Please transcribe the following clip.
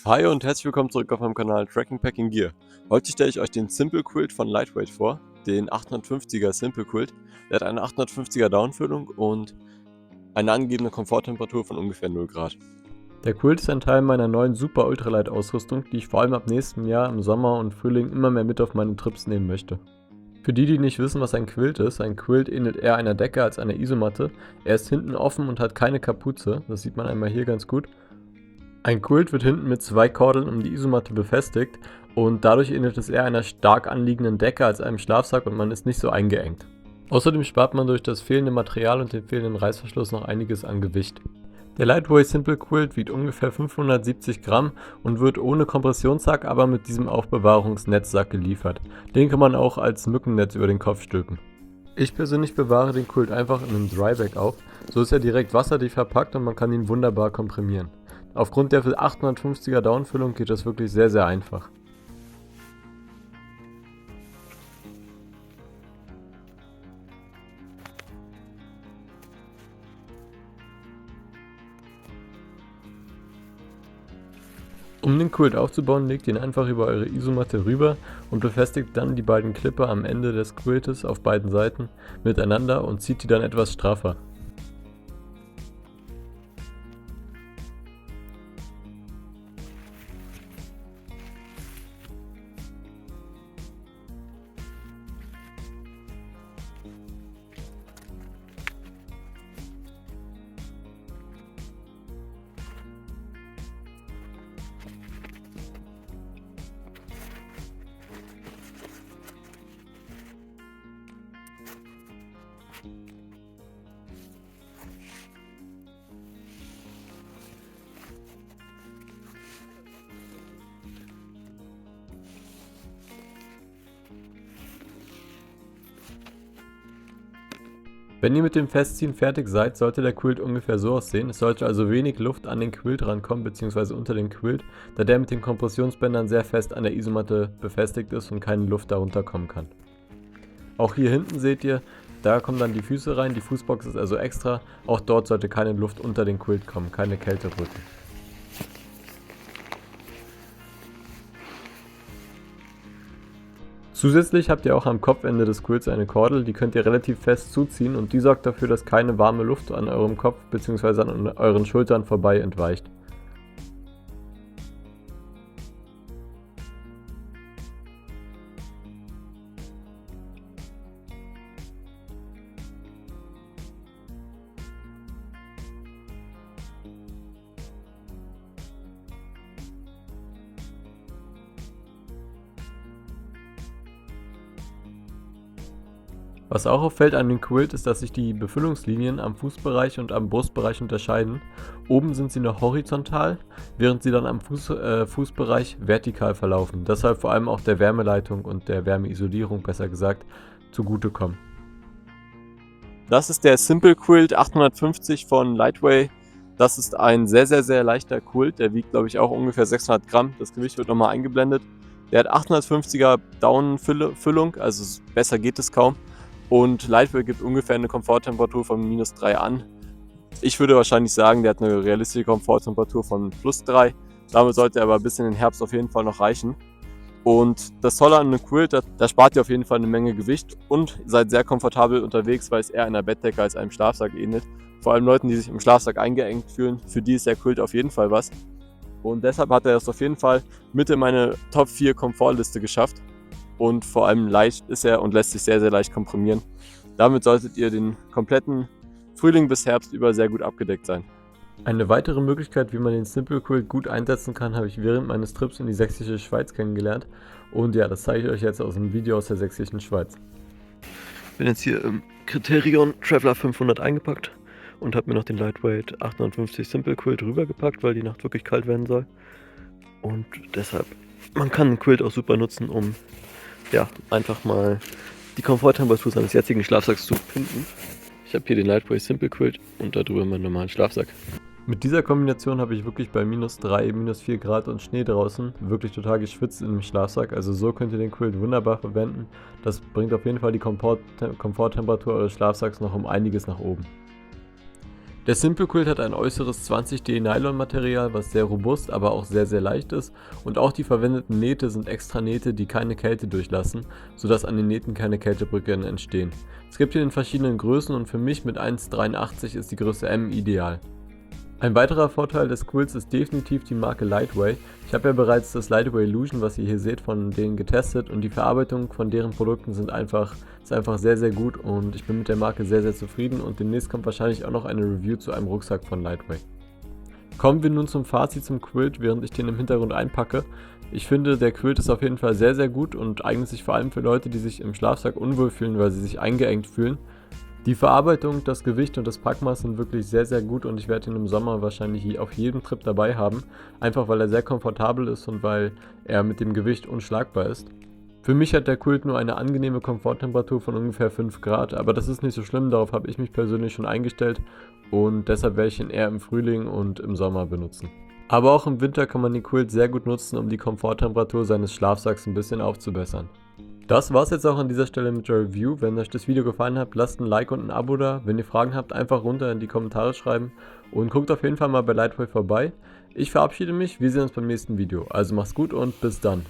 Hi und herzlich willkommen zurück auf meinem Kanal Tracking Packing Gear. Heute stelle ich euch den Simple Quilt von Lightweight vor, den 850er Simple Quilt. Der hat eine 850er Downfüllung und eine angegebene Komforttemperatur von ungefähr 0 Grad. Der Quilt ist ein Teil meiner neuen Super Ultralight Ausrüstung, die ich vor allem ab nächstem Jahr im Sommer und Frühling immer mehr mit auf meine Trips nehmen möchte. Für die nicht wissen, was ein Quilt ähnelt eher einer Decke als einer Isomatte. Er ist hinten offen und hat keine Kapuze, das sieht man einmal hier ganz gut. Ein Quilt wird hinten mit 2 Kordeln um die Isomatte befestigt und dadurch ähnelt es eher einer stark anliegenden Decke als einem Schlafsack und man ist nicht so eingeengt. Außerdem spart man durch das fehlende Material und den fehlenden Reißverschluss noch einiges an Gewicht. Der Lightweight Simple Quilt wiegt ungefähr 570 Gramm und wird ohne Kompressionssack, aber mit diesem Aufbewahrungsnetzsack geliefert. Den kann man auch als Mückennetz über den Kopf stülpen. Ich persönlich bewahre den Quilt einfach in einem Dryback auf, so ist er direkt wasserdicht verpackt und man kann ihn wunderbar komprimieren. Aufgrund der 850er Downfüllung geht das wirklich sehr einfach. Um den Quilt aufzubauen, legt ihn einfach über eure Isomatte rüber und befestigt dann die beiden Clipper am Ende des Quiltes auf beiden Seiten miteinander und zieht die dann etwas straffer. Wenn ihr mit dem Festziehen fertig seid, sollte der Quilt ungefähr so aussehen. Es sollte also wenig Luft an den Quilt rankommen bzw. unter den Quilt, da der mit den Kompressionsbändern sehr fest an der Isomatte befestigt ist und keine Luft darunter kommen kann. Auch hier hinten seht ihr, da kommen dann die Füße rein, die Fußbox ist also extra. Auch dort sollte keine Luft unter den Quilt kommen, keine Kälterücken. Zusätzlich habt ihr auch am Kopfende des Quilts eine Kordel, die könnt ihr relativ fest zuziehen und die sorgt dafür, dass keine warme Luft an eurem Kopf bzw. an euren Schultern vorbei entweicht. Was auch auffällt an dem Quilt ist, dass sich die Befüllungslinien am Fußbereich und am Brustbereich unterscheiden. Oben sind sie noch horizontal, während sie dann am Fußbereich vertikal verlaufen. Deshalb vor allem auch der Wärmeleitung und der Wärmeisolierung, besser gesagt, zugutekommen. Das ist der Simple Quilt 850 von Lightweight. Das ist ein sehr leichter Quilt, der wiegt glaube ich auch ungefähr 600 Gramm. Das Gewicht wird nochmal eingeblendet. Der hat 850er Downfüllung, also besser geht es kaum. Und Lightweight gibt ungefähr eine Komforttemperatur von -3 an. Ich würde wahrscheinlich sagen, der hat eine realistische Komforttemperatur von +3. Damit sollte er aber bis in den Herbst auf jeden Fall noch reichen. Und das Tolle an einem Quilt, da spart ihr auf jeden Fall eine Menge Gewicht und seid sehr komfortabel unterwegs, weil es eher einer Bettdecke als einem Schlafsack ähnelt. Vor allem Leuten, die sich im Schlafsack eingeengt fühlen, für die ist der Quilt auf jeden Fall was. Und deshalb hat er es auf jeden Fall mit in meine Top 4 Komfortliste geschafft. Und vor allem leicht ist er und lässt sich sehr leicht komprimieren. Damit solltet ihr den kompletten Frühling bis Herbst über sehr gut abgedeckt sein. Eine weitere Möglichkeit, wie man den Simple Quilt gut einsetzen kann, habe ich während meines Trips in die sächsische Schweiz kennengelernt. Und ja, das zeige ich euch jetzt aus einem Video aus der sächsischen Schweiz. Ich bin jetzt hier im Criterion Traveler 500 eingepackt und habe mir noch den Lightweight 850 Simple Quilt rübergepackt, weil die Nacht wirklich kalt werden soll. Und deshalb, man kann den Quilt auch super nutzen, um ja, einfach mal die Komforttemperatur seines jetzigen Schlafsacks zu finden. Ich habe hier den Lightweight Simple Quilt und darüber meinen normalen Schlafsack. Mit dieser Kombination habe ich wirklich bei -3, -4 Grad und Schnee draußen wirklich total geschwitzt in dem Schlafsack. Also so könnt ihr den Quilt wunderbar verwenden. Das bringt auf jeden Fall die Komforttemperatur eures Schlafsacks noch um einiges nach oben. Der Simple Quilt hat ein äußeres 20D Nylon Material, was sehr robust, aber auch sehr sehr leicht ist, und auch die verwendeten Nähte sind extra Nähte, die keine Kälte durchlassen, sodass an den Nähten keine Kältebrücken entstehen. Es gibt ihn in verschiedenen Größen und für mich mit 1,83 ist die Größe M ideal. Ein weiterer Vorteil des Quilts ist definitiv die Marke Lightway. Ich habe ja bereits das Lightway Illusion, was ihr hier seht, von denen getestet, und die Verarbeitung von deren Produkten ist einfach sehr sehr gut und ich bin mit der Marke sehr sehr zufrieden, und demnächst kommt wahrscheinlich auch noch eine Review zu einem Rucksack von Lightway. Kommen wir nun zum Fazit zum Quilt, während ich den im Hintergrund einpacke. Ich finde, der Quilt ist auf jeden Fall sehr sehr gut und eignet sich vor allem für Leute, die sich im Schlafsack unwohl fühlen, weil sie sich eingeengt fühlen. Die Verarbeitung, das Gewicht und das Packmaß sind wirklich sehr sehr gut und ich werde ihn im Sommer wahrscheinlich auf jedem Trip dabei haben, einfach weil er sehr komfortabel ist und weil er mit dem Gewicht unschlagbar ist. Für mich hat der Quilt nur eine angenehme Komforttemperatur von ungefähr 5 Grad, aber das ist nicht so schlimm, darauf habe ich mich persönlich schon eingestellt und deshalb werde ich ihn eher im Frühling und im Sommer benutzen. Aber auch im Winter kann man den Quilt sehr gut nutzen, um die Komforttemperatur seines Schlafsacks ein bisschen aufzubessern. Das war's jetzt auch an dieser Stelle mit der Review. Wenn euch das Video gefallen hat, lasst ein Like und ein Abo da. Wenn ihr Fragen habt, einfach runter in die Kommentare schreiben und guckt auf jeden Fall mal bei Lightway vorbei. Ich verabschiede mich, wir sehen uns beim nächsten Video. Also macht's gut und bis dann.